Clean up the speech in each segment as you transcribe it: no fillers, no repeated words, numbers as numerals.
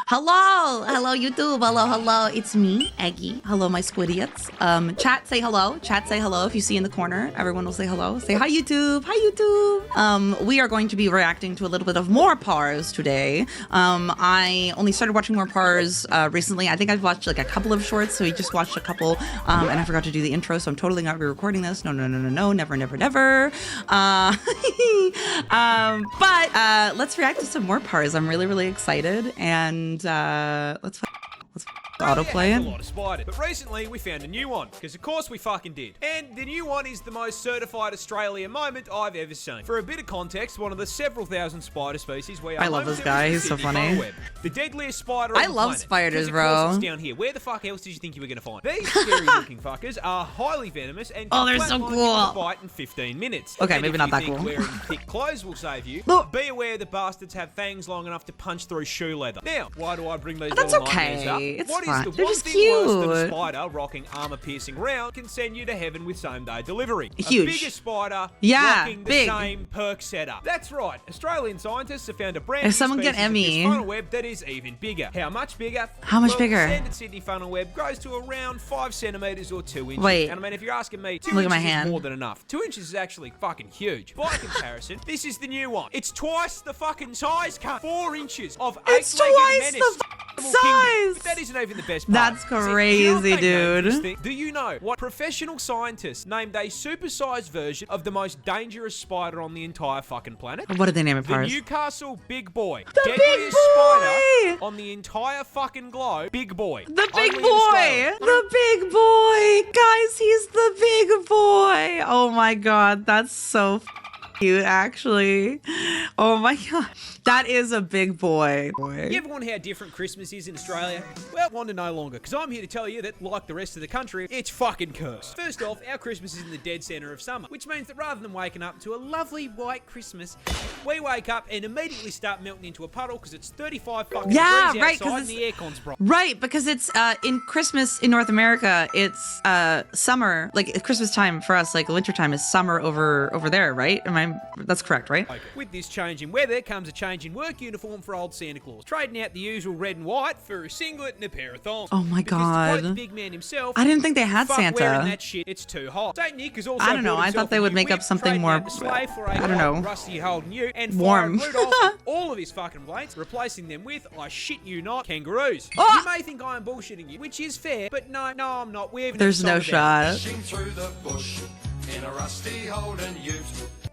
Hello YouTube, hello, it's me, Eggie. Hello, my squidiots. Chat, say hello. Chat, say hello. If you see in the corner, everyone will say hello. Say hi YouTube, hi YouTube. We are going to be reacting to a little bit of MoreParz today. I only started watching MoreParz recently. I think I've watched like a couple of shorts, so we just watched a couple, and I forgot to do the intro, so I'm totally not re-recording this. No, never. But let's react to some MoreParz. I'm really excited, and let's autoplay it. A lot of spiders, but recently we found a new one, because of course we fucking did. And the new one is the most certified Australian moment I've ever seen. For a bit of context, one of the several thousand spider species we are. I love this guy, he's so funny. The deadliest spider on the planet. I love spiders, bro. It's down here. Where the fuck else did you think you were gonna find? These scary looking fuckers are highly venomous and they're so cool. Bite in 15 minutes. Okay, and maybe not that cool. Wearing thick clothes will save you. Be aware the bastards have fangs long enough to punch through shoe leather. Now, why do I bring these little nightmares up? It's What fine. is the They're one just thing cute. worse than a spider rocking armor-piercing round can send you to heaven with same-day delivery? Huge. A bigger spider rocking the big. same perk setup. That's right. Australian scientists have found a brand If new someone get species of Emmy. this funnel web that is even bigger. How much bigger? How much Well, bigger? The standard Sydney funnel web grows to around 5 centimeters or 2 inches. Wait. And I mean, if you're asking me, 2 Look at inches my is hand. more than enough. 2 inches is actually fucking huge. By comparison, this is the new one. It's twice the fucking size, cunt. 4 inches of It's eight-legged twice menace. the Kingdom. size. But that isn't even the best part. That's crazy, dude. Do you know what professional scientists named a supersized version of the most dangerous spider on the entire fucking planet? What did they name it, The Parz? Newcastle Big Boy. The Deadliest Big Boy! spider on the entire fucking globe. Big Boy. The big Only in boy! Australia. The big boy! Guys, he's the big boy! Oh my god, that's so cute, actually. Oh my god. That is a big boy. You ever wonder how different Christmas is in Australia? Well, wonder no longer, because I'm here to tell you that, like the rest of the country, it's fucking cursed. First off, our Christmas is in the dead center of summer, which means that rather than waking up to a lovely white Christmas, we wake up and immediately start melting into a puddle because it's 35 fucking degrees outside and the aircon's bright. Right, because it's in Christmas in North America, it's summer, like Christmas time for us, like winter time is summer over there, right? That's correct, right? Okay. With this change in weather comes a change in work uniform for old Santa Claus, trading out the usual red and white for a singlet and a pair of thongs. Oh my Because to quote god. the big man himself, I didn't think they had fuck Santa. wearing that shit, it's too hot. Saint Nick is also I don't know, bought I thought himself they a would new make up whip, something trading more, out the sleigh for a I don't know, rusty old new, and warm. firing Rudolph and all of his fucking blades, replacing them with, I shit you not, kangaroos. Oh! You may think I am bullshitting you, which is fair, but no, I'm not. We haven't There's no shot. Through the bush in a rusty Holden ute.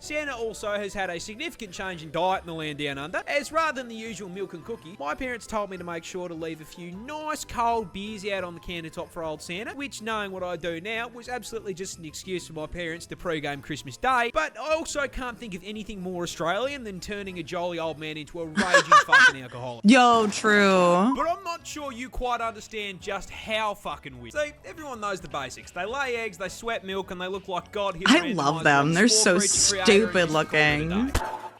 Santa also has had a significant change in diet in the land down under, as rather than the usual milk and cookie, my parents told me to make sure to leave a few nice cold beers out on the countertop for old Santa, which, knowing what I do now, was absolutely just an excuse for my parents to pre-game Christmas Day, but I also can't think of anything more Australian than turning a jolly old man into a raging fucking alcoholic. Yo, true. But I'm not sure you quite understand just how fucking weird. See, everyone knows the basics. They lay eggs, they sweat milk, and they look like God. I love them. They're so stupid looking.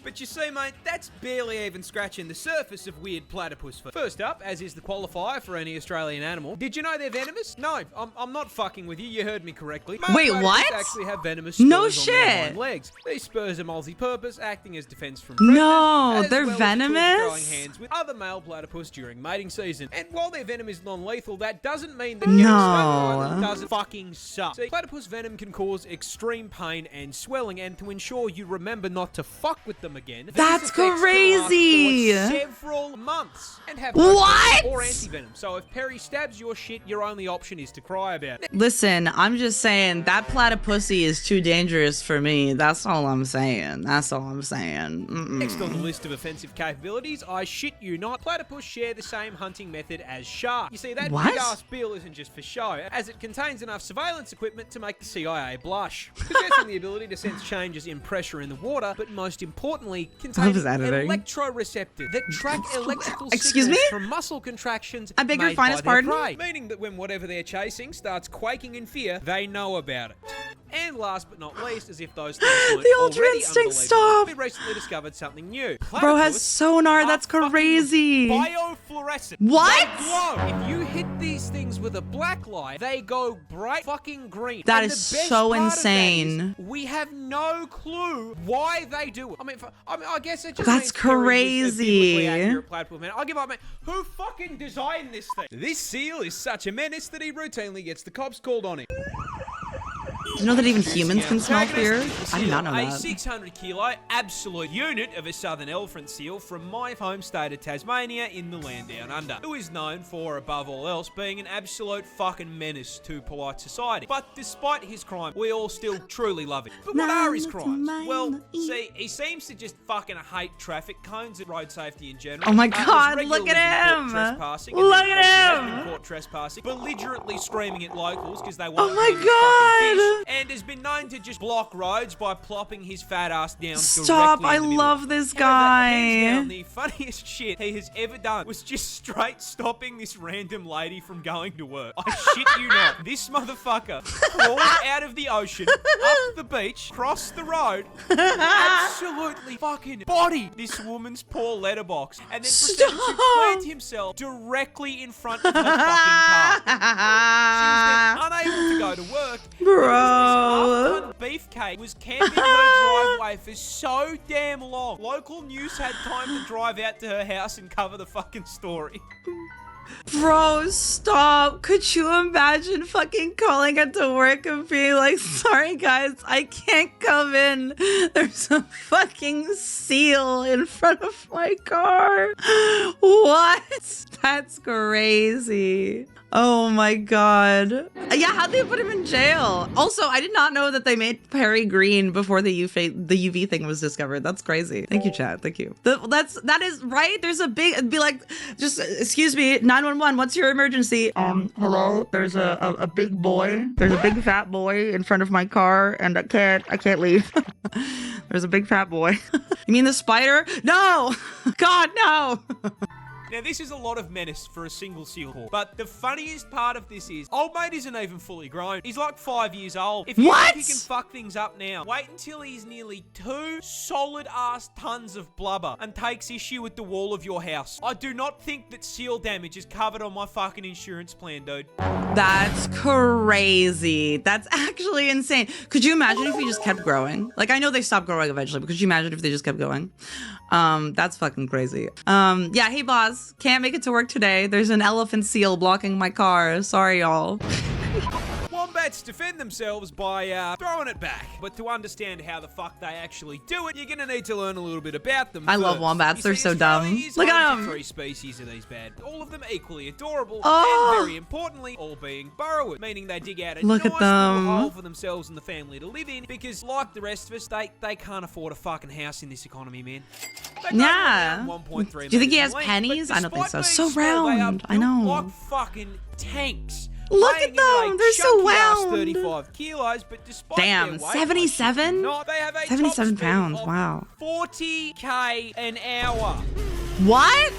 But you see, mate, that's barely even scratching the surface of weird platypus food. First up, as is the qualifier for any Australian animal, did you know they're venomous? No, I'm not fucking with you. You heard me correctly. Most Wait, platypus what? actually have venomous spurs No on their shit. hind legs. These spurs are multi-purpose, acting as defense from predators. No, as they're well as a tool for venomous? throwing hands with other male platypus during mating season. And while their venom is non-lethal, that doesn't mean that getting stung by them doesn't fucking suck. See, platypus venom can cause extreme pain and swelling, and to ensure you remember not to fuck with them again, That's these effects can crazy. last for several months and have What? or anti-venom. So if Perry stabs your shit, your only option is to cry about it. Listen, I'm just saying that platypussy is too dangerous for me. That's all I'm saying. That's all I'm saying. Next on the list of offensive capabilities, I shit you not, platypus share the same hunting method as sharks. You see, that What? big-ass bill isn't just for show, as it contains enough surveillance equipment to make the CIA blush. Possessing the ability to sense changes in pressure in the water, but most importantly, contains editing. electroreceptors that track electrical Excuse signals me? from muscle contractions I beg your made by finest their pardon? prey, meaning that when whatever they're chasing starts quaking in fear, they know about it. And last but not least, as if those things weren't The Ultra already Instinct, unbelievable, stop! we recently discovered something new. Bro has Platypus sonar. are That's fucking crazy. biofluorescent. What? They glow. If you hit these things with a black light, they go bright fucking green. That And is the best so part of that insane. is we have no clue why they do it. I guess it just That's means Terry was a biblically crazy. accurate platypus, man. I'll give up, man. Who fucking designed this thing? This seal is such a menace that he routinely gets the cops called on him. Do you know that even humans can smell fear? I did not know A that. 600 kilo absolute unit of a southern elephant seal from my home state of Tasmania in the land down under, who is known for, above all else, being an absolute fucking menace to polite society. But despite his crime, we all still truly love him. But what are his crimes? Well, see, he seems to just fucking hate traffic cones and road safety in general. Oh my He's God, regularly look at been caught him. trespassing, Look and then at he has him. been caught trespassing, belligerently screaming at locals because they Oh won't my clean his fucking God. fish, and has been known to just block roads by plopping his fat ass down Stop, directly I in the middle. love this However, hands guy. down, the funniest shit he has ever done was just straight stopping this random lady from going to work. I shit you not. This motherfucker crawled out of the ocean, up the beach, crossed the road, absolutely fucking bodied this woman's poor letterbox, and then proceeded to Stop. plant himself directly in front of her fucking car. She was then unable to go to work. Bro. This beefcake was camping her driveway for so damn long. Local news had time to drive out to her house and cover the fucking story. Bro, stop. Could you imagine fucking calling into work and being like, sorry guys, I can't come in. There's a fucking seal in front of my car. What? That's crazy. Oh my God. Yeah, how'd they put him in jail? Also, I did not know that they made Perry green before the UV thing was discovered. That's crazy. Thank you, chat. Thank you. That is right. There's a big, it'd be like, just excuse me, 911. What's your emergency? Hello. There's a big boy. There's a big fat boy in front of my car, and I can't leave. There's a big fat boy. You mean the spider? No. God, no. Now, this is a lot of menace for a single seal paw, but the funniest part of this is, old mate isn't even fully grown. He's like 5 years old. If you What? think he can fuck things up now, wait until he's nearly 2 solid-ass tons of blubber and takes issue with the wall of your house. I do not think that seal damage is covered on my fucking insurance plan, dude. That's crazy. That's actually insane. Could you imagine if he just kept growing? Like, I know they stopped growing eventually, but could you imagine if they just kept going? That's fucking crazy. Yeah, hey boss, can't make it to work today. There's an elephant seal blocking my car. Sorry, y'all. Wombats defend themselves by throwing it back. But to understand how the fuck they actually do it, you're gonna need to learn a little bit about them. I love first. wombats. You They're see, so Australia dumb. is Look at home to them. 3 species of these bad. All of them equally adorable, Oh. and very importantly, all being burrowers, meaning they dig out a Look nice at them. little hole for themselves and the family to live in. Because like the rest of us, they can't afford a fucking house in this economy, man. They go Yeah. around 1.3 Do you think he meters has in length, pennies? but I don't think despite so. being So small, they are round. I built know. like fucking tanks. Look Weighing at in a them. They're so chunky-ass round. 35 kilos, but despite Damn, their weight, 77? no, they have a 77 top speed pounds, of wow. 40k an hour. What?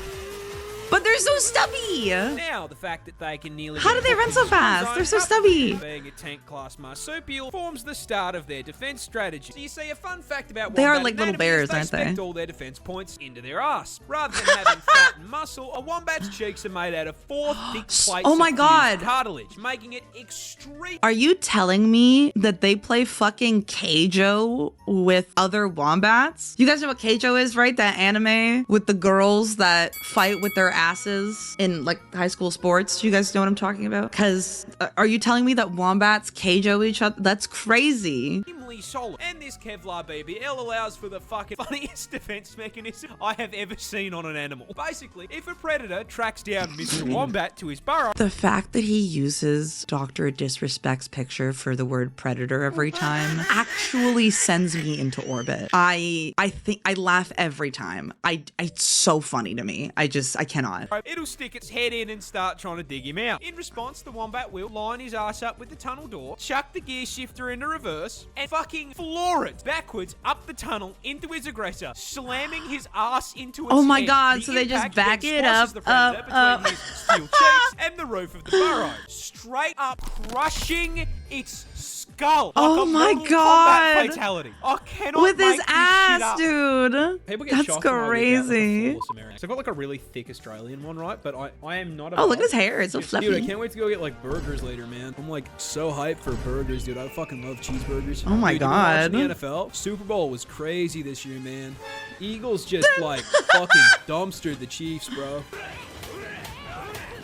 But they're so stubby. Now, the fact that they can nearly... How do they run so fast? They're so stubby. Being a tank-class marsupial forms the start of their defense strategy. So you see, a fun fact about They are wombat like little anatomy is bears, aren't they? spect all their defense points into their ass. Rather than having fat and muscle, a wombat's cheeks are made out of 4 thick plates Oh my of fused God. cartilage, making it extreme. Are you telling me that they play fucking Keijo with other wombats? You guys know what Keijo is, right? That anime with the girls that fight with their asses in like high school sports. Do you guys know what I'm talking about? Because are you telling me that wombats Keijo each other? That's crazy. Extremely solid. And this Kevlar BBL allows for the fucking funniest defense mechanism I have ever seen on an animal. Basically, if a predator tracks down Mr. Wombat to his burrow... The fact that he uses Dr. Disrespect's picture for the word predator every time actually sends me into orbit. I think I laugh every time. It's so funny to me. I cannot. It'll stick its head in and start trying to dig him out. In response, the Wombat will line his ass up with the tunnel door, chuck the gear shifter into reverse, and fucking floor it backwards up the tunnel into his aggressor, slamming his ass into its Oh my head. God, The so they just impact back then it squashes up, the predator up. between his steel cheeks and the roof of the burrow, straight up crushing its skull. skull. Oh like a my Mortal God. Kombat fatality. I cannot With make his this shit ass, up. dude. People get That's shocked when I whip out, like, a crazy. flawless American. So I've got like a really thick Australian one, right? But I am not. Oh, look at his hair. It's so fluffy. Dude, I can't wait to go get like burgers later, man. I'm like so hyped for burgers, dude. I fucking love cheeseburgers. Oh my Dude, you been God. watching the NFL? Super Bowl was crazy this year, man. Eagles just like fucking dumpstered the Chiefs, bro.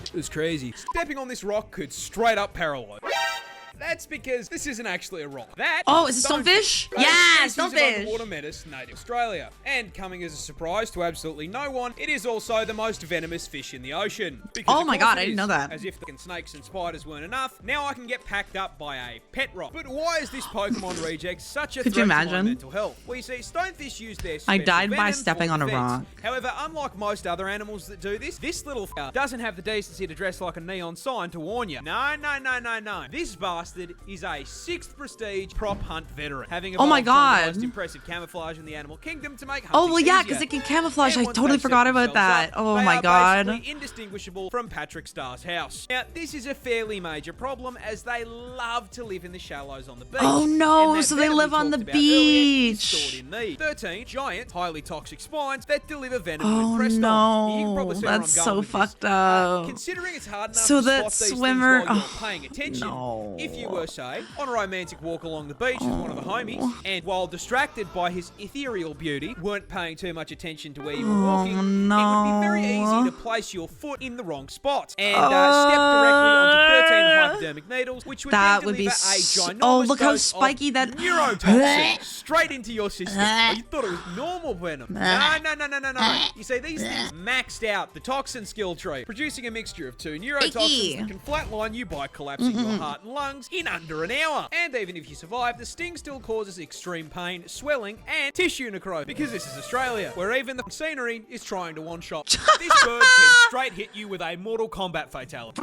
It was crazy. Stepping on this rock could straight up paralyze. That's because this isn't actually a rock. That Oh, is it stonefish? Yeah, stonefish. Underwater menace, native Australia. And coming as a surprise to absolutely no one, it is also the most venomous fish in the ocean. Because Oh of my course God, it I didn't is. know that. As if the snakes and spiders weren't enough, now I can get packed up by a pet rock. But why is this Pokemon reject such a Could threat you to my imagine? mental health? Well, you see, stonefish use their I special died by venom stepping for on a defense. rock. However, unlike most other animals that do this little doesn't have the decency to dress like a neon sign to warn you. No. This bastard is a 6th prestige prop hunt veteran, having Oh my evolved some of the God. most impressive camouflage in the animal kingdom to make Oh, hunting well, yeah, easier. because it can camouflage. And I once totally they've set forgot about themselves that. up, Oh they my are God. basically indistinguishable from Patrick Starr's house. Now, this is a fairly major problem as they love to live in the shallows on the beach. Oh, no, And that so they venom we live on talked the about earlier is beach. stored in these 13 giant, highly toxic spines that deliver venom Oh, when pressed on. You can no. probably see where That's I'm so going with this. fucked up. Considering it's hard enough So to that spot these swimmer- things while you're oh, paying attention, no. if you were, say, on a romantic walk along the beach with one of the homies, and while distracted by his ethereal beauty, weren't paying too much attention to where you were walking, it would be very easy to place your foot in the wrong spot and step directly onto 13 hypodermic needles, which would That then would be deliver a so- ginormous oh, look how dose spiky of that- neurotoxin straight into your system. Oh, you thought it was normal venom. No. You see, these things maxed out the toxin skill tree, producing a mixture of 2 neurotoxins Icky. that can flatline you by collapsing your heart and lungs in under an hour. And even if you survive, the sting still causes extreme pain, swelling, and tissue necrosis. Because this is Australia, where even the scenery is trying to one-shot. This bird can straight hit you with a Mortal Kombat fatality.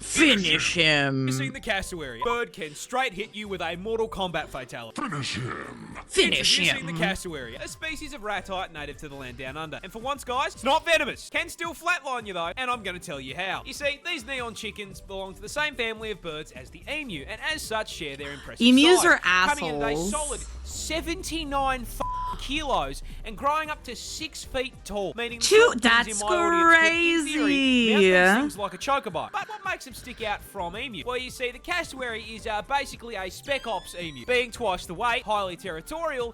Finish him. You see the cassowary. Bird can straight hit you with a Mortal Kombat fatality. Finish Introducing the him. cassowary, a species of ratite native to the land down under. And for once, guys, it's not venomous. Can still flatline you though, and I'm going to tell you how. You see, these neon chickens belong to the same family of birds as the emu, and as such share their impressive Emus size, are coming in at a assholes. solid 79 kilos and growing up to 6 feet tall, meaning the Dude, sort of things that's in my audience could, in theory, mount crazy. these things like a chocobo. But what makes them stick out from emu? Well, you see, the cassowary is basically a spec ops emu, being twice the weight, highly territorial.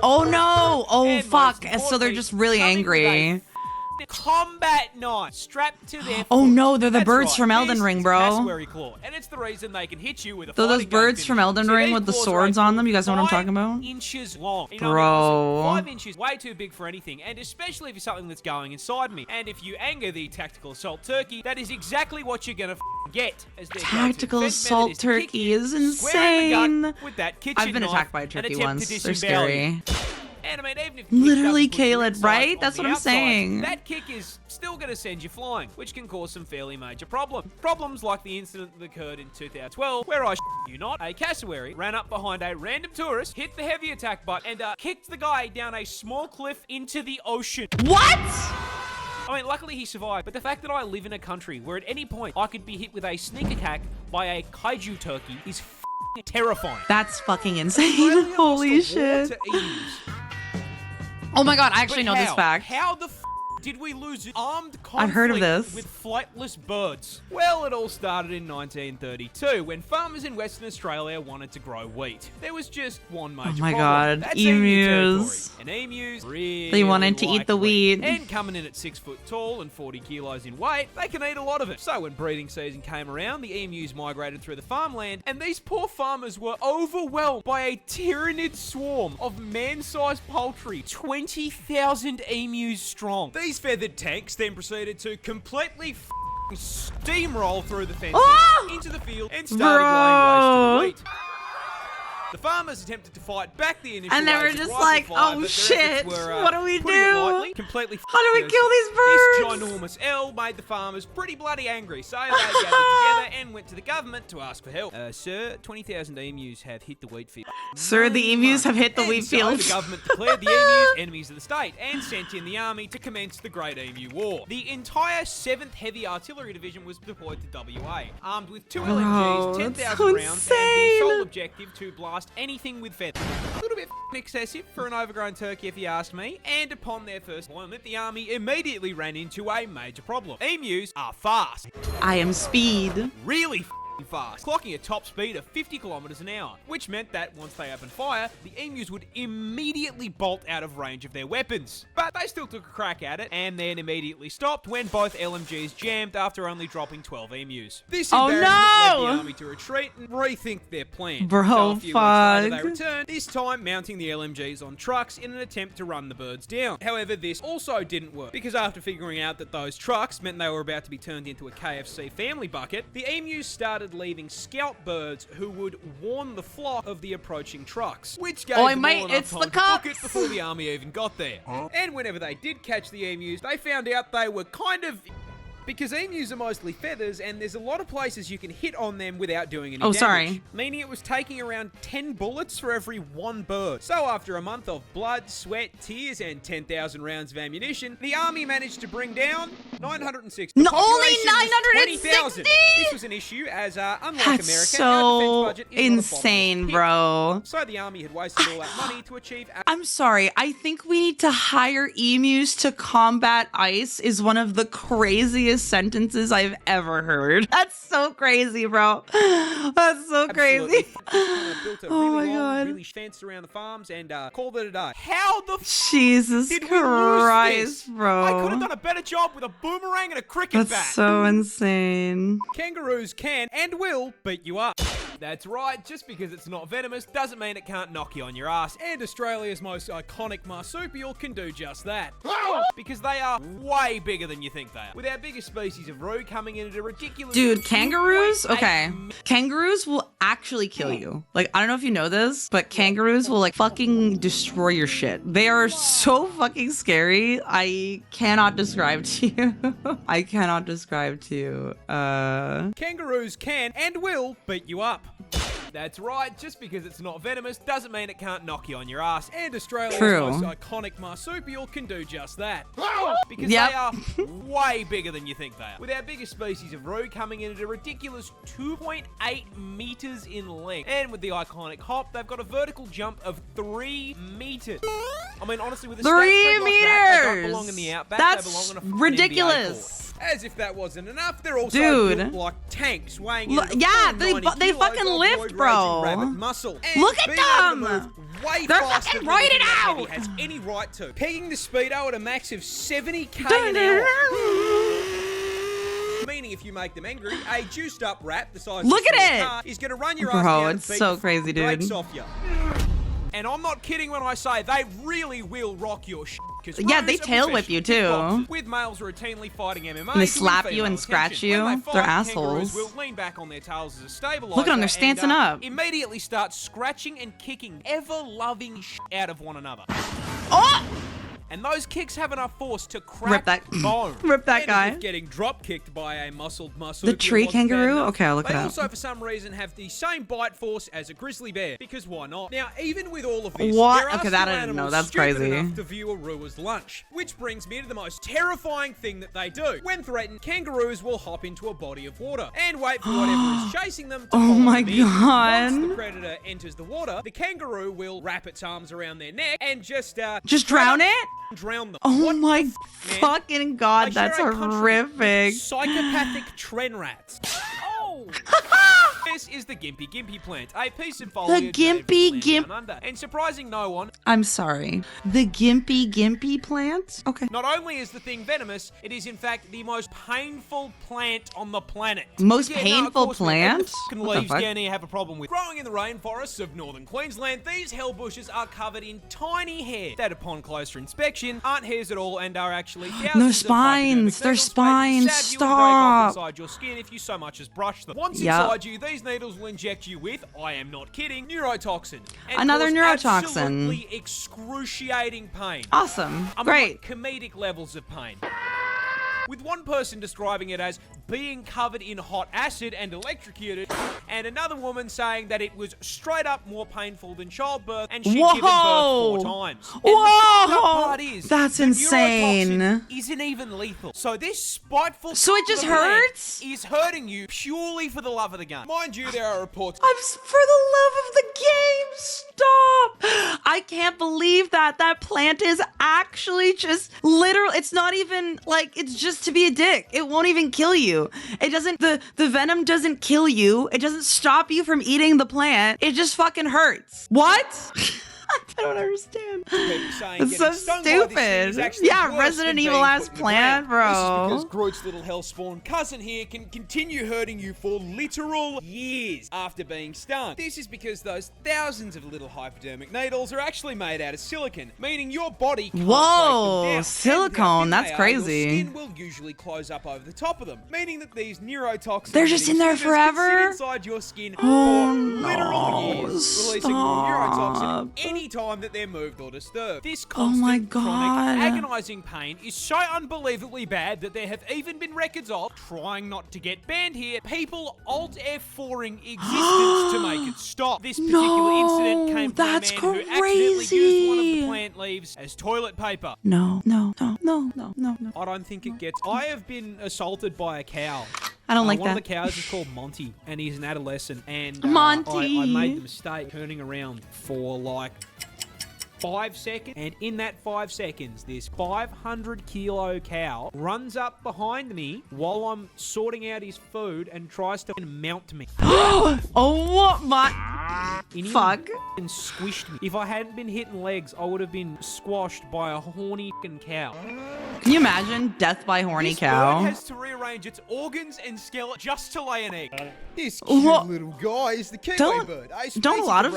Oh, no. Oh, And fuck. most So they're just really importantly, coming with angry. a combat knife strapped to their Oh, foot. no, they're the That's birds right, from Elden this Ring, is bro. cassowary claw, and it's the reason they can hit you with a They're those fighting game birds from finish. Elden See, Ring these with the claws are swords a on them. You guys know what I'm 5 talking about? inches long. You know, Bro. 5 inches, way too big for anything, and especially if you're something that's going inside me. And if you anger the tactical assault turkey, that is exactly what you're gonna get. As their go-to Tactical defense assault method is to kick turkey you is square in the gut insane. with that kitchen I've been knife attacked by a and turkey attempt once. to They're disembowel you. scary. And I mean, even if the kick Literally, doesn't put you Caleb, inside right? on That's the what I'm outside, saying. That kick is still going to send you flying, which can cause some fairly major problems. Problems like the incident that occurred in 2012, where I you not, a cassowary ran up behind a random tourist, hit the heavy attack button, and kicked the guy down a small cliff into the ocean. What? I mean, luckily he survived, but the fact that I live in a country where at any point I could be hit with a sneak attack by a kaiju turkey is terrifying. That's fucking insane. Australia Holy lost a war shit. to emus. Oh my god, I actually But know this how? fact. How the did we lose armed conflict I've heard of this. with flightless birds? Well, it all started in 1932 when farmers in Western Australia wanted to grow wheat. There was just one major my problem. God, That's emu emus. territory. And emus really They wanted to eat like the wheat. And coming in at 6 foot tall and 40 kilos in weight, they can eat a lot of it. So when breeding season came around, the emus migrated through the farmland, and these poor farmers were overwhelmed by a tyrannid swarm of man-sized poultry, 20,000 emus strong. These feathered tanks then proceeded to completely steamroll through the fences Ah! into the field and started laying waste to the wheat. The farmers attempted to fight back the initial And they were waves of just rifle like, fire, oh but their shit, efforts were, what do we putting it do? lightly, completely How do we useless. kill these birds? This ginormous L made the farmers pretty bloody angry, so they gathered together and went to the government to ask for help. Sir, 20,000 emus have hit the wheat field. Sir, the emus have hit the And wheat so fields. the government declared the emus enemies of the state and sent in the army to commence the Great Emu War. The entire 7th Heavy Artillery Division was deployed to WA, armed with 2 LMGs, 10,000 that's rounds, and the insane. sole objective to blast anything with feathers. A little bit excessive for an overgrown turkey if you ask me, and upon their first deployment, the army immediately ran into a major problem. Emus are fast. I am speed. Really fast, clocking a top speed of 50 kilometers an hour, which meant that once they opened fire, the emus would immediately bolt out of range of their weapons. But they still took a crack at it, and then immediately stopped when both LMGs jammed after only dropping 12 emus. This embarrassment led the army to retreat and rethink their plan. Bro, so a few weeks later, they fuck. returned, this time mounting the LMGs on trucks in an attempt to run the birds down. However, this also didn't work, because after figuring out that those trucks meant they were about to be turned into a KFC family bucket, the emus started leaving scout birds who would warn the flock of the approaching trucks, which gave Oi, them mate, all enough it's time the to book it cops. before the army even got there. And whenever they did catch the emus, they found out they were kind of... Because emus are mostly feathers, and there's a lot of places you can hit on them without doing any damage. Sorry. Meaning it was taking around 10 bullets for every 1 bird. So after a month of blood, sweat, tears, and 10,000 rounds of ammunition, the army managed to bring down 960. The No, only population was 960? 20,000. This was an issue as, unlike That's America, our defense so budget is not a insane, bottomless pit. bro. So the army had wasted all that money to achieve... I'm sorry. I think we need to hire emus to combat ICE is one of the craziest sentences I've ever heard. That's so crazy, bro. That's so Absolutely. crazy. Built a Oh really my long, God. really fence around the farms and called it a day. How the Jesus did we lose Christ, this? bro. I could have done a better job with a boomerang and a cricket That's bat. so insane. Kangaroos can and will beat you up. That's right, just because it's not venomous doesn't mean it can't knock you on your ass. And Australia's most iconic marsupial can do just that. Because they are way bigger than you think they are. With our biggest species of roo coming in at a ridiculous... Dude, kangaroos? 2.8 Okay. Kangaroos will actually kill you. Like, I don't know if you know this, but kangaroos will, like, fucking destroy your shit. They are so fucking scary. I cannot describe to you. I cannot describe to you. Kangaroos can and will beat you up. That's right, just because it's not venomous doesn't mean it can't knock you on your ass. And Australia's True. most iconic marsupial can do just that. Because Yep. they are way bigger than you think they are. With our biggest species of roo coming in at a ridiculous 2.8 meters in length. And with the iconic hop, they've got a vertical jump of 3 meters. I mean, honestly, with a 3 stat spread like that, they don't meters! belong in the outback, That's they belong on a fucking ridiculous. NBA court. As if that wasn't enough, they're also Dude. built like tanks, weighing in Look- at a yeah, full they 90 they kilos fucking of lift, roid-raging bro. rabbit muscle. And Look at being able to them. move way They're faster fucking than anything roided that heavy out. has any right to. Pegging the speedo at a max of 70k Dun, an dun, hour. dun. Meaning if you make them angry, a juiced up rat the size Look of a at small it. car is going to run your Bro, ass down and it's beat so the crazy, brakes dude. off you. And I'm not kidding when I say they really will rock your shit. Yeah, they tail whip you, too. With males routinely fighting MMA. And they slap you and scratch you. They're assholes. Will lean back on their tails as a stabilizer. Look at them, they're stancing up. Immediately start scratching and kicking ever-loving out of one another. Oh! And those kicks have enough force to crack Rip that- bone. rip that And guy. if getting drop kicked by a muscled marsupial. The tree wasn't bad kangaroo? enough, Okay, I'll look it they up. also, for some reason, have the same bite force as a grizzly bear. Because why not? Now, even with all of this, What? there are Okay, still that I didn't know. animals That's stupid crazy. enough to view a rooer's lunch. Which brings me to the most terrifying thing that they do. When threatened, kangaroos will hop into a body of water and wait for whatever is chasing them to Oh follow my them in. God. Once the predator enters the water, the kangaroo will wrap its arms around their neck and just drown it? Drown them. Oh What my the man? fucking god, I that's share a country horrific. with psychopathic tren rats. Oh! This is the Gimpy Gimpy plant, a piece of foliage native to Gimpy the land Gimp- down under. And surprising no one, I'm sorry. The Gimpy plant? Okay. not only is the thing venomous, it is in fact the most painful plant on the planet. Most Yeah, no, of painful course, man, plant? the fucking What the leaves fuck? down here have a problem with. Growing in the rainforests of northern Queensland, these hell bushes are covered in tiny hairs that, upon closer inspection, aren't hairs at all and are actually thousands of spines. hypodermic They're needles made to spines. stab you and break off Stop. inside your skin if you so much as brush them. Once Yep. inside you, these needles will inject you with, I am not kidding, neurotoxin. And Another cause neurotoxin. absolutely excruciating pain. Awesome. I mean, Great. like, comedic levels of pain. With one person describing it as being covered in hot acid and electrocuted, and another woman saying that it was straight up more painful than childbirth, and she'd given birth 4 times. And the fucked up part is, That's the insane. neurotoxin isn't even lethal. So this spiteful So it just son of a man hurts? is hurting you purely for the love of the game. Mind you, there are reports. For the love of the game, stop. I can't believe that. That plant is actually just literal. It's not even like, it's just to be a dick. It won't even kill you. It doesn't, the venom doesn't kill you. It doesn't stop you from eating the plant. It just fucking hurts. What? I don't understand. It's so stupid. Yeah, Resident Evil ass plant, bro. This is because Groot's little hellspawn cousin here can continue hurting you for literal years after being stung. This is because those thousands of little hypodermic needles are actually made out of silicon, meaning your body can't break them down. Silicone, And that's how thin they are, crazy. Your skin will usually close up over the top of them, meaning that these neurotoxins They're just in there forever? can sit inside your skin Oh, for literal no. years, releasing more neurotoxin Stop. any time that they're moved or disturbed. This Oh my constant, God. chronic, agonizing pain is so unbelievably bad that there have even been records of, trying not to get banned here, people Alt F4ing existence to make it stop. This particular incident came from a man that's who accidentally used one of the crazy. plant leaves as toilet paper. No. I don't think it gets... I have been assaulted by a cow. I don't like One that. of the cows is called Monty, and he's an adolescent. And Monty. I made the mistake turning around for like 5 seconds, and in that 5 seconds, this 500-kilo cow runs up behind me while I'm sorting out his food and tries to mount me. Oh my And he fuck. and squished me. If I hadn't been hitting legs, I would have been squashed by a horny f***ing cow. Can you imagine death by horny This cow? bird has to rearrange its organs and skeleton just to lay an egg. This cute What? little guy is the kiwi Don't- bird. Don't a lot of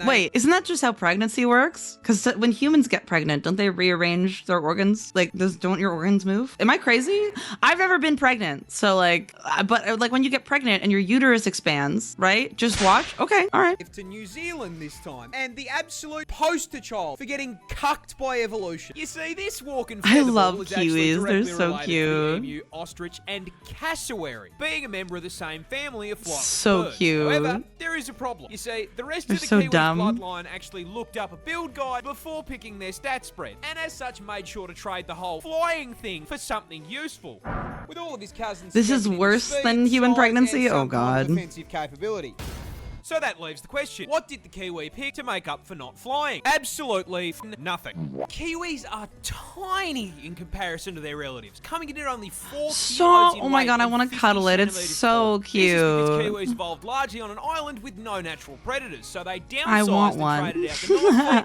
wait, isn't that just how pregnancy works? Because when humans get pregnant, don't they rearrange their organs? Like, don't your organs move? Am I crazy? I've never been pregnant, so like, but like when you get pregnant and your uterus expands, right? Just watch. Okay, all right. To New Zealand this time, and the absolute poster child for getting cucked by evolution. You see, this walking I featherball love is actually kiwis. They're directly so related to the cute. emu, ostrich, and cassowary, being a member of the same family of flightless So birds. cute. However, there is a problem. You see, the rest They're of the so kiwi's dumb. bloodline actually looked up a build guide before picking their stat spread, and as such made sure to trade the whole flying thing for something usful. With all of his cousins, This is stepping in worse speed, than human size, pregnancy? and Oh, some kind of God. defensive capability. So that leaves the question, what did the kiwi pick to make up for not flying? Absolutely nothing. Kiwis are tiny in comparison to their relatives, coming in at only 4 kilos in Oh my weight God, I and want to 50 cuddle it. It's centimeters so tall. This is because cute. kiwis evolved largely on an island with no natural predators, so they downsized I want and one. traded out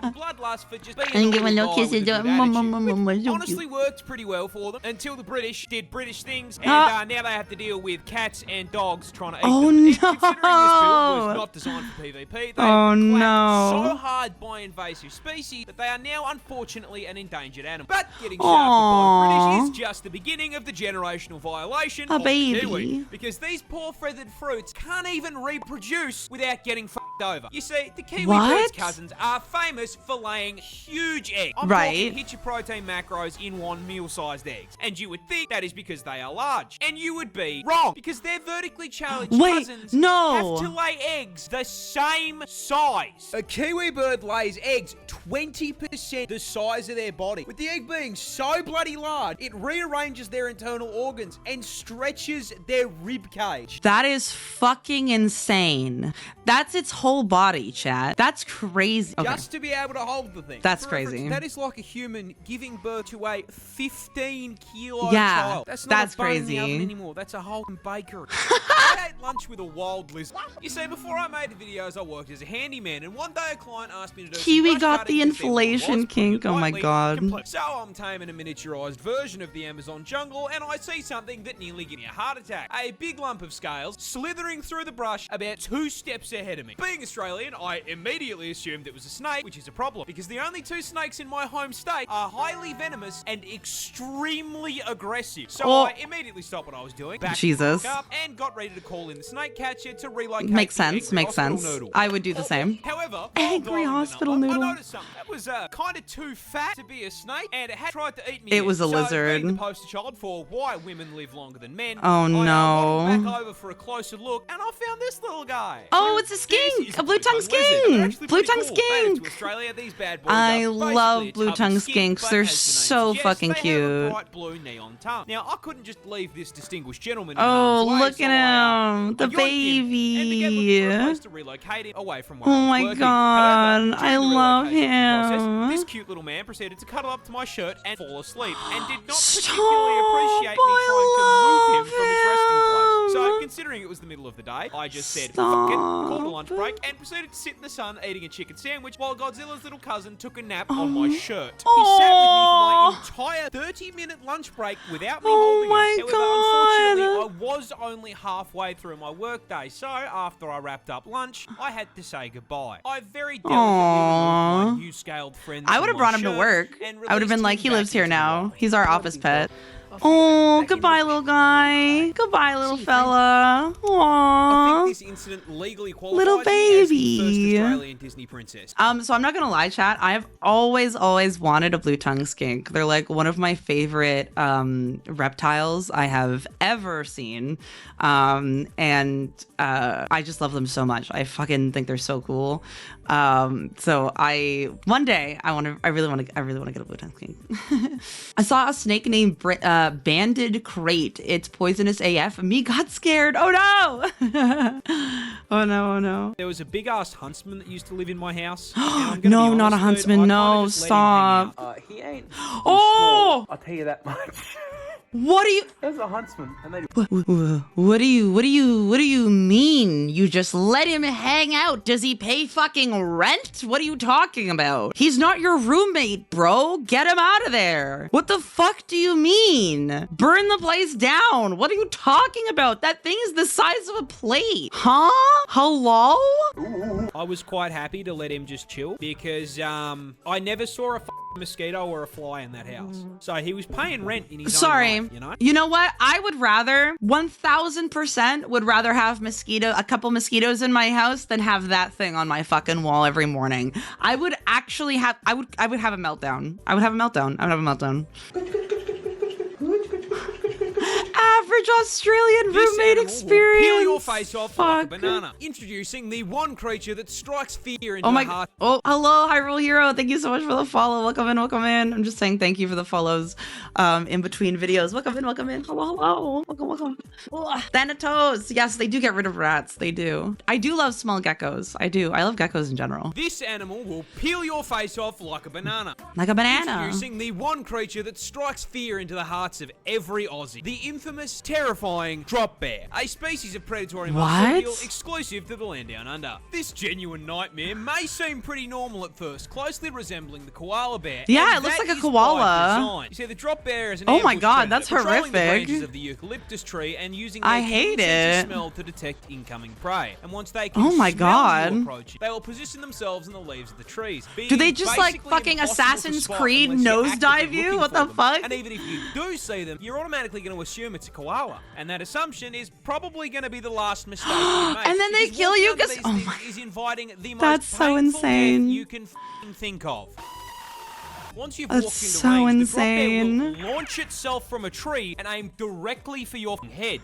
the North bloodlust for just being And a give a little little guy kiss with and a do- good mum, attitude, mum, mum, which mum, so honestly cute. worked pretty well for them until the British did British things, and Ah. now they have to deal with cats and dogs trying to eat Oh, them. And no. considering this film was not designed for PvP, they Oh, have clamped no. so hard by invasive species that they are now unfortunately an endangered animal. But getting shafted Aw. by the British is just the beginning of the generational violation A of baby. the kiwi, because these poor feathered fruits can't even reproduce without getting f***ed over. You see, the kiwi What? bird's cousins are famous for laying huge eggs. I'm Right. talking hit your protein macros in one meal-sized eggs, and you would think that is because they are large, and you would be wrong, because their vertically challenged Wait, cousins no. have to lay eggs the same size. A kiwi bird lays eggs 20% the size of their body. With the egg being so bloody large, it rearranges their internal organs and stretches their rib cage. That is fucking insane. That's its whole body, chat. That's crazy. Okay. Just to be able to hold the thing. That's For reference, crazy. That is like a human giving birth to a 15-kilo Yeah, child. That's not that's a bone in the crazy. oven anymore. That's a whole bakery. I ate lunch with a wild lizard. You see, before I made the videos, I worked as a handyman, and one day a client asked me to do Kiwi some brush got cutting the to see what it inflation was, kink. put it Oh my lightly, God. complete. So I'm taming a miniaturized version of the Amazon jungle, and I see something that nearly gave me a heart attack. A big lump of scales slithering through the brush about 2 steps ahead of me. Being Being Australian, I immediately assumed it was a snake, which is a problem because the only 2 snakes in my home state are highly venomous and extremely aggressive. So I immediately stopped what I was doing, backed Jesus. up, and got ready to call in the snake catcher to relocate Makes the sense. angry Makes hospital sense. noodle. I would do the same. However, Angry hospital noodle. I noticed something. That was kind of too fat to be a snake, and it had tried to eat me. It was a so lizard. Being the poster child for why women live longer than men. Oh, no. I waddled back over for a closer look, and I found this little guy. Oh, it's a skink, a blue-tongue skink. Blue-tongue skink. To Australia, these bad boys I are love basically a blue-tongue tub of skink, skinks. but They're as the name so suggests, fucking they have a cute. bright blue neon tongue. Now, I couldn't just leave this distinguished gentleman. Oh, in harm's way, look so at him, the I yoinked him and began looking for a baby. place to relocate him away from where Oh I was my working. God, However, I during the love relocation process, him. this cute little man proceeded to cuddle up to my shirt and fall asleep, and did not Stop, particularly appreciate me trying to move him from his resting place. So, him. considering it was the middle of the day, I just said, Stop. fuck it, called a lunch break, and proceeded to sit in the sun eating a chicken sandwich while Godzilla's little cousin took a nap on my shirt. He sat with me for my entire 30-minute lunch break without me holding my him. However, God. unfortunately, I was only halfway through my workday, so after I wrapped up lunch, I had to say goodbye. I very delicately removed my new scaled friend. I would have brought him to work. I would have been like, he lives here now. He's our office pet. Oh, goodbye, little guy. Goodbye, little fella. I Aww. think this incident legally qualifies Little me as the first baby. Australian Disney princess. So I'm not gonna lie, chat. I've always wanted a blue tongue skink. They're like one of my favorite reptiles I have ever seen, and I just love them so much. I fucking think they're so cool. So one day I really want to get a blue tongue skink. I saw a snake named Banded Crate. It's poisonous AF. Me got scared. Oh no! Oh no! Oh no! There was a big ass huntsman that used to live in my house. No, not a huntsman. No, stop. He ain't Oh! small, I'll tell you that much. What do you? There's a huntsman, and they What do you mean? You just let him hang out? Does he pay fucking rent? What are you talking about? He's not your roommate, bro. Get him out of there. What the fuck do you mean? Burn the place down. What are you talking about? That thing is the size of a plate. Huh? Hello? I was quite happy to let him just chill because I never saw a mosquito or a fly in that house. So he was paying rent in his own right, you know? You know what? I would rather 1000% would rather have a couple mosquitoes in my house than have that thing on my fucking wall every morning. I would actually have I would have a meltdown. I would have a meltdown. Average Australian roommate experience. Peel your face off like a Fuck. banana. Introducing the one creature that strikes fear into Oh my the heart. Oh, hello, Hyrule Hero. Thank you so much for the follow. Welcome in. I'm just saying thank you for the follows in between videos. Welcome in. Hello. Welcome. Oh, Thanatos. Yes, they do get rid of rats. They do. I do love small geckos. I do. I love geckos in general. This animal will peel your face off like a banana. Like a banana. Introducing the one creature that strikes fear into the hearts of every Aussie. The infamous, terrifying drop bear. A species of predatory marsupial exclusive to the land down under. This genuine nightmare may seem pretty normal at first, closely resembling the koala bear. Yeah, and it looks that like a is koala. by design. You see, the drop bear is an Oh my ambush God, predator, that's patrolling the horrific. branches of the eucalyptus tree and using I their hate keen sense of it. smell to detect incoming prey. And once they can Oh my smell God. you approaching, they will position themselves in the leaves of the trees. Do they just like basically fucking impossible to Assassin's spot Creed unless you're nosedive actively you? looking What for the them. fuck? And even if you do see them, you're automatically going to assume it's a koala. And that assumption is probably going to be the last mistake you make. And then they because kill you walking 'cause- under these oh things is inviting the most That's so painful insane. death you can f***ing think of. Once you've That's walked into so range, the drop bear insane. will launch itself from a tree and aim directly for your head.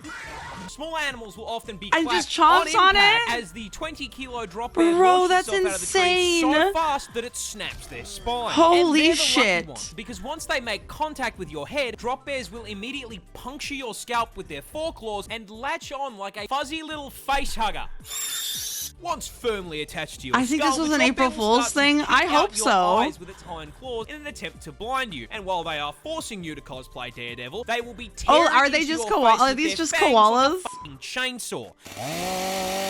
Small animals will often be And clapped just chomps on impact it? as the 20-kilo drop bear Bro, launches that's itself out of the tree so insane. fast that it snaps their spine. Holy And they're the lucky shit. ones, because once they make contact with your head, drop bears will immediately puncture your scalp with their foreclaws and latch on like a fuzzy little face hugger. Once firmly attached to your I think skull, this was the an drop April bear will Fool's start to thing. pick I out hope your so. eyes with its hind claws in an attempt to blind you. And while they are forcing you to cosplay Daredevil, they will be tearing Oh, are they into just your koala- face are with these their just fangs like a koalas? fucking chainsaw.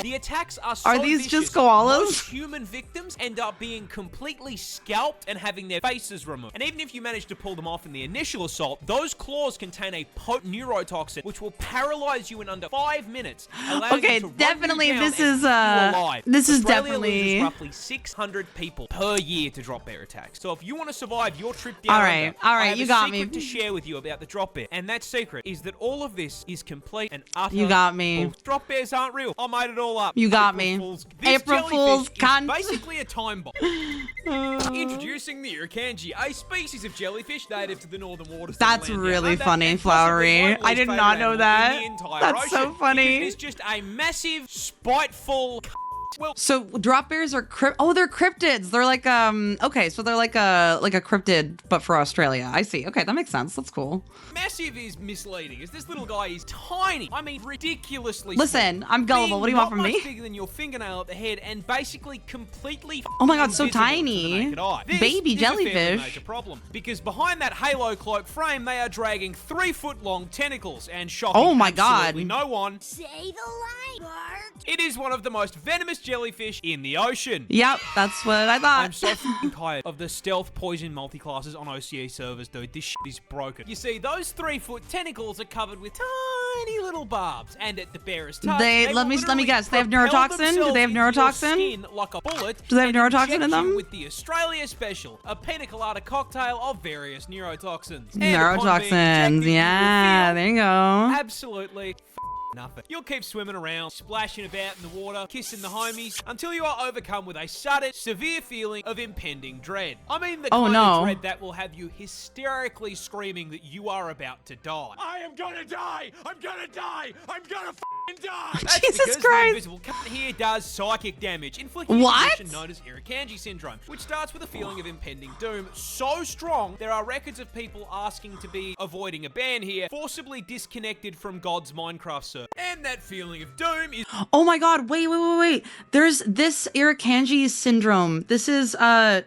The attacks are so these vicious, just koalas? most human victims end up being completely scalped and having their faces removed. And even if you manage to pull them off in the initial assault, those claws contain a potent neurotoxin which will paralyze you in under 5 minutes. Okay, definitely this is definitely loses roughly 600 people per year to drop bear attacks. So if you want to survive your trip down under, all I right, have you a got me. secret to share with you about the drop bear. And that secret is that all of this is complete and utter You got me. bull. Drop bears aren't real. I made it all up. You got me. This April Fool's jellyfish cunt. is basically a time bomb. Introducing the irukandji, a species of jellyfish native to the northern waters. That's of the land really down under, funny, and possibly Flowery. my I least did favourite not know animal that. in the entire That's so ocean, funny. because It's just a massive, spiteful. Well, So drop bears are they're cryptids. They're like okay, so they're like a cryptid but for Australia. I see. Okay, that makes sense. That's cool. massive is misleading, as this little guy is tiny. I mean, ridiculously Listen, small. I'm gullible. Being What do you want not from much me? bigger than your fingernail at the head, and basically completely Oh my God, so invisible to the tiny. naked eye. This Baby is a fairly jellyfish. major problem, because behind that halo cloak frame, they are dragging 3-foot-long tentacles and shocking Oh my absolutely God. no one. Say the line, Bart. It is one of the most venomous jellyfish in the ocean. Yep, that's what I thought. I'm so f***ing tired of the stealth poison multi-classes on OCA servers, dude. This shit is broken. You see, those 3-foot tentacles are covered with tiny little barbs, and at the barest touch, Let me guess. They have neurotoxin? Do they have neurotoxin? Like a bullet, Do they have and neurotoxin in inject you them? with the Australia Special, a pina colada cocktail of various neurotoxins. And upon being Neurotoxins. injected, you Yeah, will there feel you go. absolutely nothing. You'll keep swimming around, splashing about in the water, kissing the homies, until you are overcome with a sudden, severe feeling of impending dread. I mean the Oh, kind no. of dread that will have you hysterically screaming that you are about to die. I am gonna die! I'm gonna die! I'm gonna f***ing die! That's Jesus because Christ. the invisible cut here does psychic damage, inflicting What? a condition known as irukandji syndrome, which starts with a feeling of impending doom so strong there are records of people asking to be, avoiding a ban here, forcibly disconnected from God's Minecraft server. And that feeling of doom is Oh my God, wait. There's this Irukandji syndrome. This is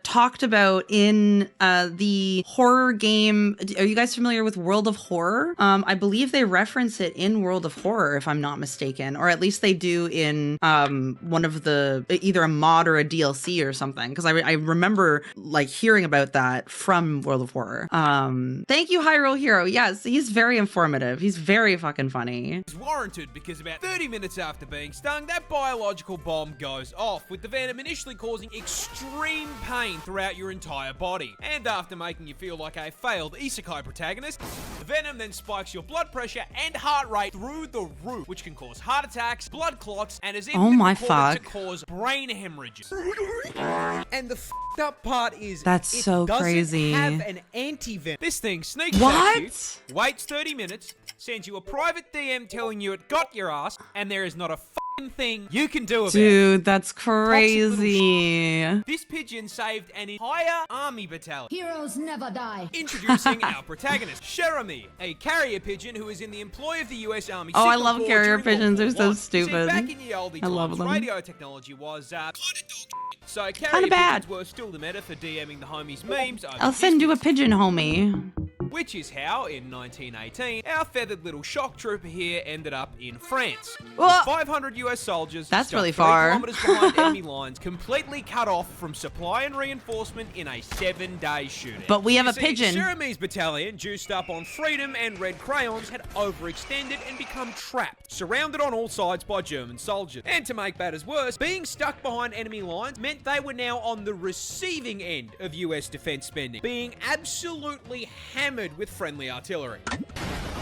talked about in the horror game. Are you guys familiar with World of Horror? I believe they reference it in World of Horror, if I'm not mistaken, or at least they do in one of the, either a mod or a DLC or something, because I remember like hearing about that from World of Horror. Thank you, Hyrule Hero. Yes, he's very informative. He's very fucking funny. warranted, because about 30 minutes after being stung, that biological bomb goes off, with the venom initially causing extreme pain throughout your entire body. And after making you feel like a failed isekai protagonist, the venom then spikes your blood pressure and heart rate through the roof, which can cause heart attacks, blood clots, and is even Oh my reported to fuck. cause brain hemorrhages. And the f***ed up part is That's it so doesn't crazy. have an anti-venom. This thing sneaks What? at you, waits 30 minutes, sends you a private DM telling you it got your ass, and there is not a f***ing thing you can do about it. Dude, that's little crazy. This pigeon saved an entire army battalion. Heroes never die. Introducing our protagonist, Jeremy, a carrier pigeon who is in the employ of the US Army. Oh, I Signal love Corps carrier during World pigeons. They're War so One. You see, stupid. back in the oldie I love times, them. radio technology was so carrier Kinda bad. pigeons were still the meta for DMing the homies memes over I'll send you a distance. pigeon, homie. Which is how, in 1918, our feathered little shock trooper here ended up in France. Whoa. 500 US soldiers That's stuck really 3 far. kilometers behind enemy lines, completely cut off from supply and reinforcement in a 7-day shootout. But we have You a see, pigeon. Jeremy's battalion, juiced up on freedom and red crayons, had overextended and become trapped, surrounded on all sides by German soldiers. And to make matters worse, being stuck behind enemy lines meant they were now on the receiving end of US defense spending, being absolutely hammered with friendly artillery.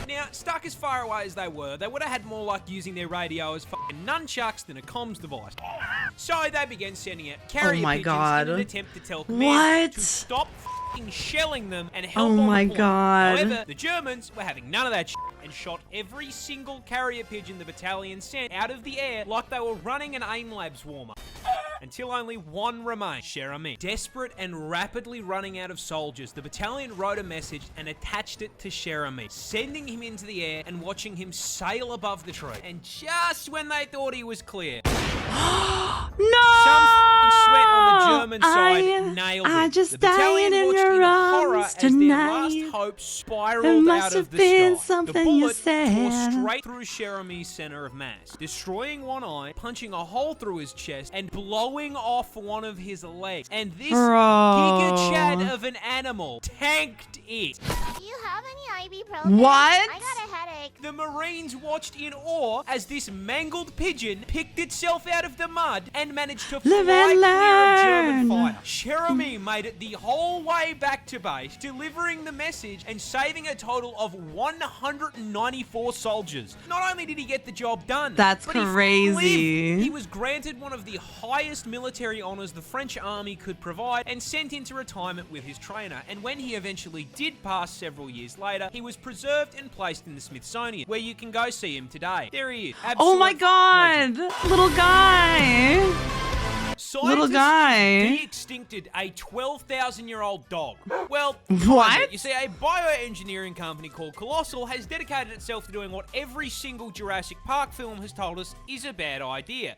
Now, stuck as far away as they would have had more luck using their radio as fucking nunchucks than a comms device. So they began sending out carrier Oh my pigeons God. in an attempt to tell command What? to stop fucking shelling them and help Oh on my the point. God. However, the Germans were having none of that shit and shot every single carrier pigeon the battalion sent out of the air like they were running an AIM Labs warm-up. Until only one remained, Jeremy. Desperate and rapidly running out of soldiers, the battalion wrote a message and attached it to Jeremy, sending him into the air and watching him sail above the tree. And just when they thought he was clear, No! some f***ing sweat on the German side nailed it. I just the battalion died in watched your in horror arms as their last tonight. hope It spiraled must out have of the been sky. something the you bullet tore said. straight through Jeremy's center of mass, destroying one eye, punching a hole through his chest, and blowing off one of his legs. And this Giga Chad of an animal tanked it. Do you have any ibuprofen? What? I got a headache. The Marines watched in awe as this mangled pigeon picked itself out of the mud and managed to Live fly and clear of German learn. fire. Jeremy made it the whole way back to base, delivering the message and saving a total of 194 soldiers. Not only did he get the job done, That's but he crazy. lived. He was granted one of the highest military honors the French army could provide and sent into retirement with his trainer. And when he eventually did pass several years later, he was preserved and placed in the Smithsonian, where you can go see him today. There he is. Oh my Absolute god! legend. Little guy! Little Scientists guy. de-extincted a 12,000-year-old dog. Well, What? You see, a bioengineering company called Colossal has dedicated itself to doing what every single Jurassic Park film has told us is a bad idea.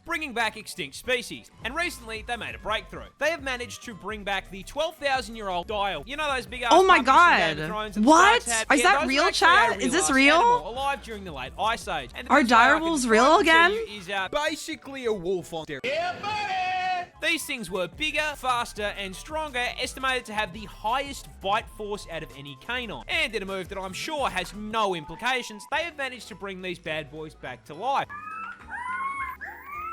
Bringing back extinct species. And recently, they made a breakthrough. They have managed to bring back the 12,000-year-old dial. You know those big-ass Oh my puppies from Game of god. Thrones that the What? Starks had? Is Yeah, that those real, were actually a chat? Is this ass real? animal, alive during the late Ice Age. And the Are best way I dire can wolves describe real them to again? you is basically a wolf on steroids. Yeah, buddy! These things were bigger, faster, and stronger, estimated to have the highest bite force out of any canine. And in a move that I'm sure has no implications, they have managed to bring these bad boys back to life.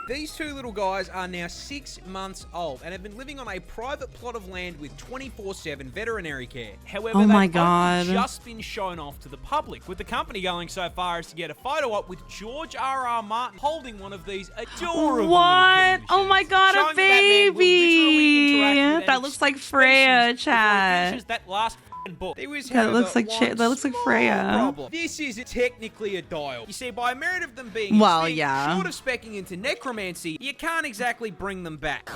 These two little guys are now 6 months old and have been living on a private plot of land with 24/7 veterinary care. However, Oh my they've God. only just been shown off to the public, with the company going so far as to get a photo up with George R.R. Martin holding one of these adorable What? little killing Oh my machines, god, a showing that Batman will literally interact baby! with That an looks like extinct Freya, species before he chat. finishes that last book. There is, That however, looks like one that looks like small Freya. problem. This is technically a dial. You see, by merit of them being Well, extinct, yeah. short of specking into necromancy, you can't exactly bring them back.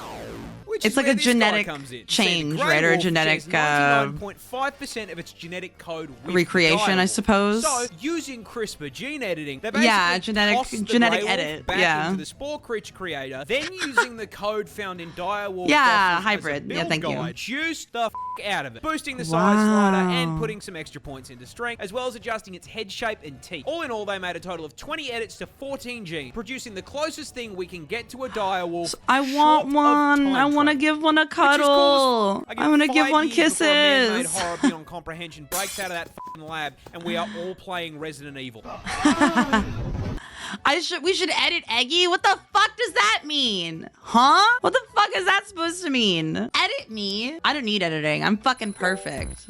Which It's is like where a this guy genetic comes in. change, See, the right? grey Or a wolf genetic, shares 99.5% of its genetic code with recreation, the I dial. suppose. So, using CRISPR gene editing, they Yeah, basically genetic- toss the genetic grey wolf edit, back yeah. into the spore creature creator, then using the code found in direwolf Yeah, fossils as a hybrid. Yeah, build thank you. guide, juice the out of it, boosting the size slider and Wow. putting some extra points into strength, as well as adjusting its head shape and teeth. All in all, they made a total of 20 edits to 14 genes, producing the closest thing we can get to a direwolf. I want one. I want to give one a cuddle. I want to give one kisses. kisses. Horror beyond comprehension breaks out of that fucking lab, and we are all playing Resident Evil. We should edit Eggie. What the fuck does that mean? Huh? What the fuck is that supposed to mean? Edit me? I don't need editing. I'm fucking perfect.